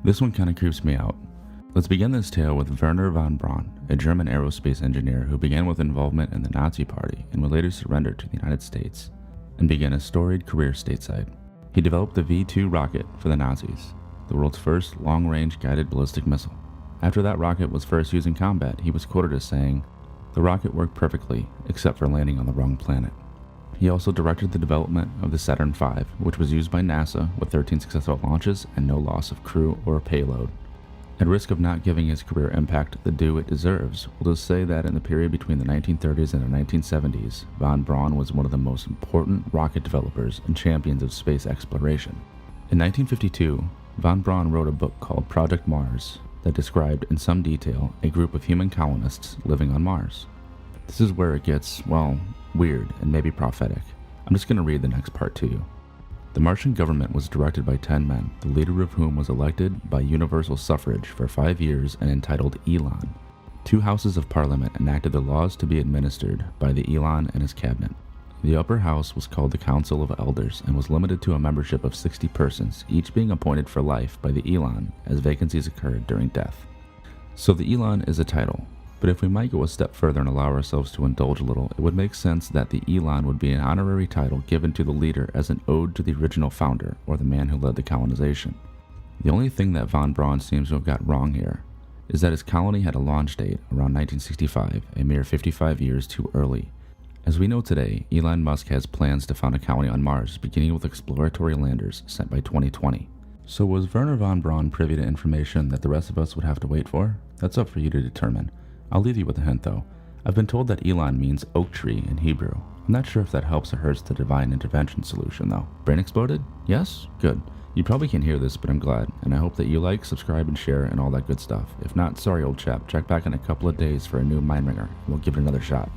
This one kinda creeps me out. Let's begin this tale with Wernher von Braun, a German aerospace engineer who began with involvement in the Nazi Party and would later surrender to the United States and began a storied career stateside. He developed the V-2 rocket for the Nazis, the world's first long-range guided ballistic missile. After that rocket was first used in combat, he was quoted as saying, "The rocket worked perfectly, except for landing on the wrong planet." He also directed the development of the Saturn V, which was used by NASA with 13 successful launches and no loss of crew or payload. At risk of not giving his career impact the due it deserves, we'll just say that in the period between the 1930s and the 1970s, von Braun was one of the most important rocket developers and champions of space exploration. In 1952, von Braun wrote a book called Project Mars that described in some detail a group of human colonists living on Mars. This is where it gets, well, weird and maybe prophetic. I'm just going to read the next part to you. The Martian government was directed by 10 men, the leader of whom was elected by universal suffrage for 5 years and entitled Elon. 2 houses of parliament enacted the laws to be administered by the Elon and his cabinet. The upper house was called the Council of Elders and was limited to a membership of 60 persons, each being appointed for life by the Elon as vacancies occurred during death. So the Elon is a title. But if we might go a step further and allow ourselves to indulge a little, it would make sense that the Elon would be an honorary title given to the leader as an ode to the original founder, or the man who led the colonization. The only thing that von Braun seems to have got wrong here is that his colony had a launch date around 1965, a mere 55 years too early. As we know today, Elon Musk has plans to found a colony on Mars, beginning with exploratory landers sent by 2020. So was Wernher von Braun privy to information that the rest of us would have to wait for? That's up for you to determine. I'll leave you with a hint though. I've been told that Elon means oak tree in Hebrew. I'm not sure if that helps or hurts the divine intervention solution though. Brain exploded? Yes? Good. You probably can't hear this, but I'm glad, and I hope that you like, subscribe, and share, and all that good stuff. If not, sorry old chap, check back in a couple of days for a new mind ringer. We'll give it another shot.